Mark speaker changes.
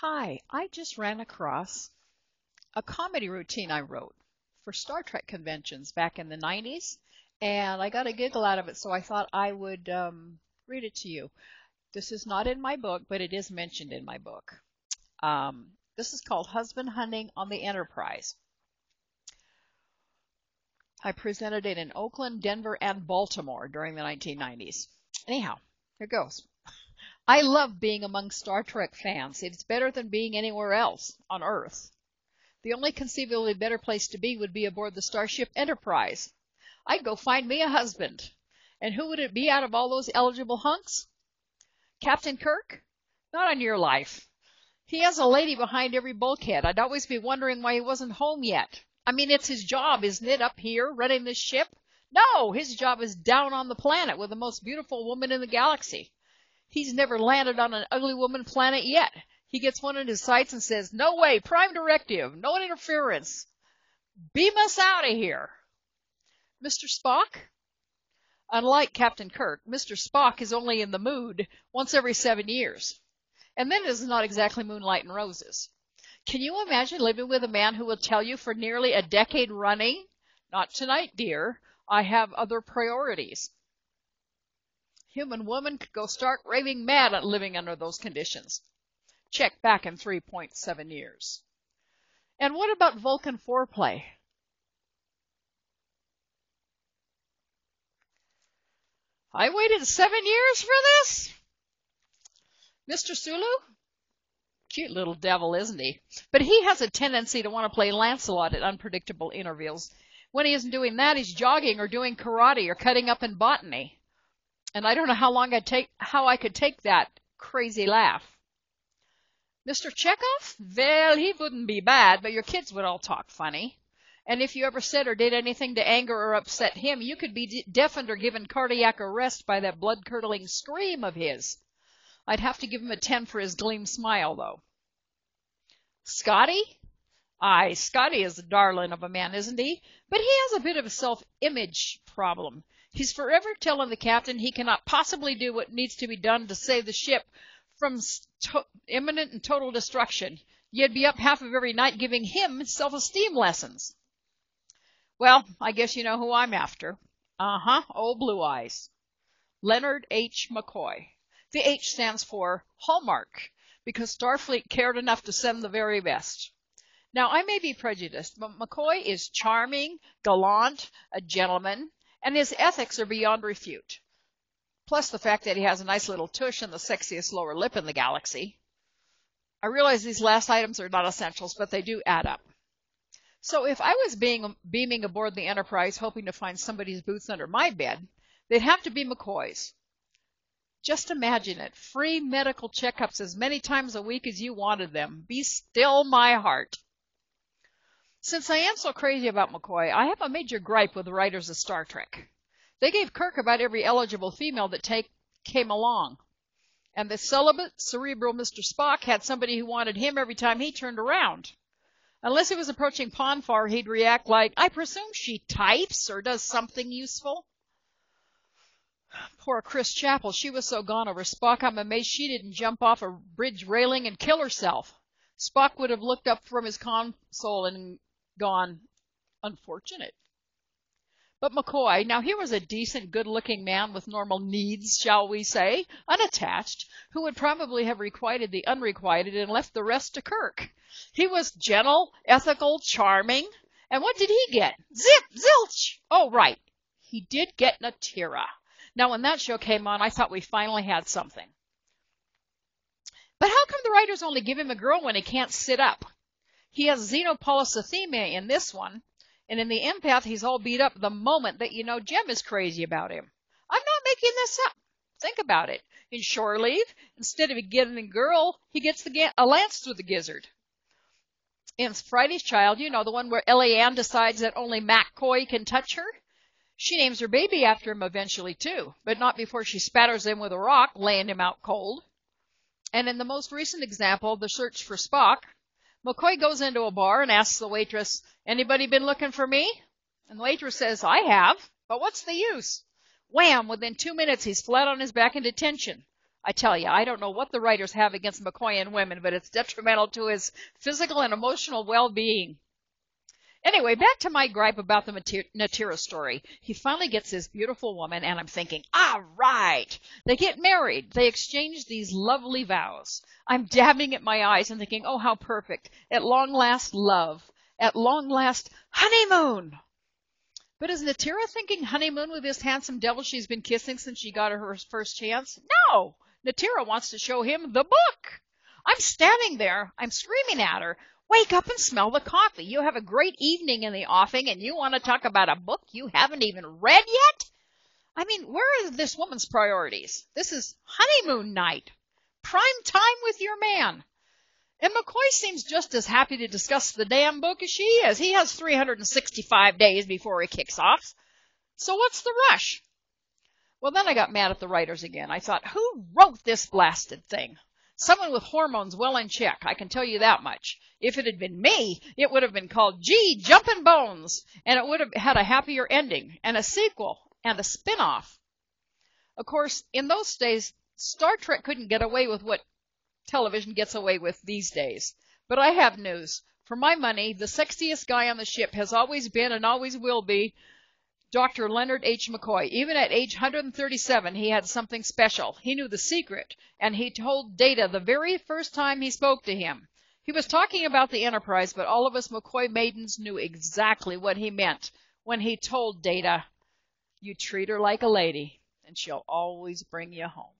Speaker 1: Hi, I just ran across a comedy routine I wrote for Star Trek conventions back in the 90s, and I got a giggle out of it, so I thought I would read it to you. This is not in my book, but it is mentioned in my book. This is called Husband Hunting on the Enterprise. I presented it in Oakland, Denver, and Baltimore during the 1990s. Anyhow, here goes. I love being among Star Trek fans. It's better than being anywhere else on Earth. The only conceivably better place to be would be aboard the Starship Enterprise. I'd go find me a husband. And who would it be out of all those eligible hunks? Captain Kirk? Not on your life. He has a lady behind every bulkhead. I'd always be wondering why he wasn't home yet. I mean, it's his job, isn't it, up here, running this ship? No, his job is down on the planet with the most beautiful woman in the galaxy. He's never landed on an ugly woman planet yet. He gets one in his sights and says, "No way, prime directive, no interference. Beam us out of here." Mr. Spock? Unlike Captain Kirk, Mr. Spock is only in the mood once every 7 years. And then it is not exactly moonlight and roses. Can you imagine living with a man who will tell you for nearly a decade running, "Not tonight, dear. I have other priorities." Human woman could go stark raving mad at living under those conditions. Check back in 3.7 years. And what about Vulcan foreplay? I waited 7 years for this? Mr. Sulu? Cute little devil, isn't he? But he has a tendency to want to play Lancelot at unpredictable intervals. When he isn't doing that, he's jogging or doing karate or cutting up in botany. And I don't know how I could take that crazy laugh. Mr. Chekhov? Well, he wouldn't be bad, but your kids would all talk funny. And if you ever said or did anything to anger or upset him, you could be deafened or given cardiac arrest by that blood-curdling scream of his. I'd have to give him a 10 for his gleam smile, though. Scotty? Aye, Scotty is a darling of a man, isn't he? But he has a bit of a self-image problem. He's forever telling the captain he cannot possibly do what needs to be done to save the ship from imminent and total destruction. You'd be up half of every night giving him self-esteem lessons. Well, I guess you know who I'm after. Old Blue Eyes. Leonard H. McCoy. The H stands for Hallmark, because Starfleet cared enough to send the very best. Now, I may be prejudiced, but McCoy is charming, gallant, a gentleman, and his ethics are beyond refute. Plus the fact that he has a nice little tush and the sexiest lower lip in the galaxy. I realize these last items are not essentials, but they do add up. So if I was beaming aboard the Enterprise hoping to find somebody's boots under my bed, they'd have to be McCoy's. Just imagine it. Free medical checkups as many times a week as you wanted them. Be still my heart. Since I am so crazy about McCoy, I have a major gripe with the writers of Star Trek. They gave Kirk about every eligible female that came along. And the celibate, cerebral Mr. Spock had somebody who wanted him every time he turned around. Unless he was approaching Ponfar, he'd react like, "I presume she types or does something useful." Poor Chris Chappell, she was so gone over Spock, I'm amazed she didn't jump off a bridge railing and kill herself. Spock would have looked up from his console and gone, "Unfortunate." But McCoy, now he was a decent, good-looking man with normal needs, shall we say, unattached, who would probably have requited the unrequited and left the rest to Kirk. He was gentle, ethical, charming. And what did he get? Zip! Zilch! Oh, right. He did get Natira. Now, when that show came on, I thought we finally had something. But how come the writers only give him a girl when he can't sit up? He has xenopolycythemia in this one, and in the Empath, he's all beat up the moment that you know Jem is crazy about him. I'm not making this up. Think about it. In Shore Leave, instead of getting a girl, he gets a lance through the gizzard. In Friday's Child, you know, the one where Ellie Ann decides that only McCoy can touch her? She names her baby after him eventually, too, but not before she spatters him with a rock, laying him out cold. And in the most recent example, The Search for Spock, McCoy goes into a bar and asks the waitress, "Anybody been looking for me?" And the waitress says, "I have, but what's the use?" Wham! Within 2 minutes, he's flat on his back in detention. I tell you, I don't know what the writers have against McCoy and women, but it's detrimental to his physical and emotional well-being. Anyway, back to my gripe about the Natira story. He finally gets this beautiful woman, and I'm thinking, all right. They get married. They exchange these lovely vows. I'm dabbing at my eyes and thinking, oh, how perfect. At long last, love. At long last, honeymoon. But is Natira thinking honeymoon with this handsome devil she's been kissing since she got her first chance? No. Natira wants to show him the book. I'm standing there. I'm screaming at her. Wake up and smell the coffee. You have a great evening in the offing, and you want to talk about a book you haven't even read yet? I mean, where are this woman's priorities? This is honeymoon night. Prime time with your man. And McCoy seems just as happy to discuss the damn book as she is. He has 365 days before he kicks off. So what's the rush? Well, then I got mad at the writers again. I thought, who wrote this blasted thing? Someone with hormones well in check, I can tell you that much. If it had been me, it would have been called Gee, Jumpin' Bones, and it would have had a happier ending, and a sequel, and a spin-off. Of course, in those days, Star Trek couldn't get away with what television gets away with these days. But I have news. For my money, the sexiest guy on the ship has always been and always will be Dr. Leonard H. McCoy. Even at age 137, he had something special. He knew the secret, and he told Data the very first time he spoke to him. He was talking about the Enterprise, but all of us McCoy maidens knew exactly what he meant when he told Data, you treat her like a lady, and she'll always bring you home.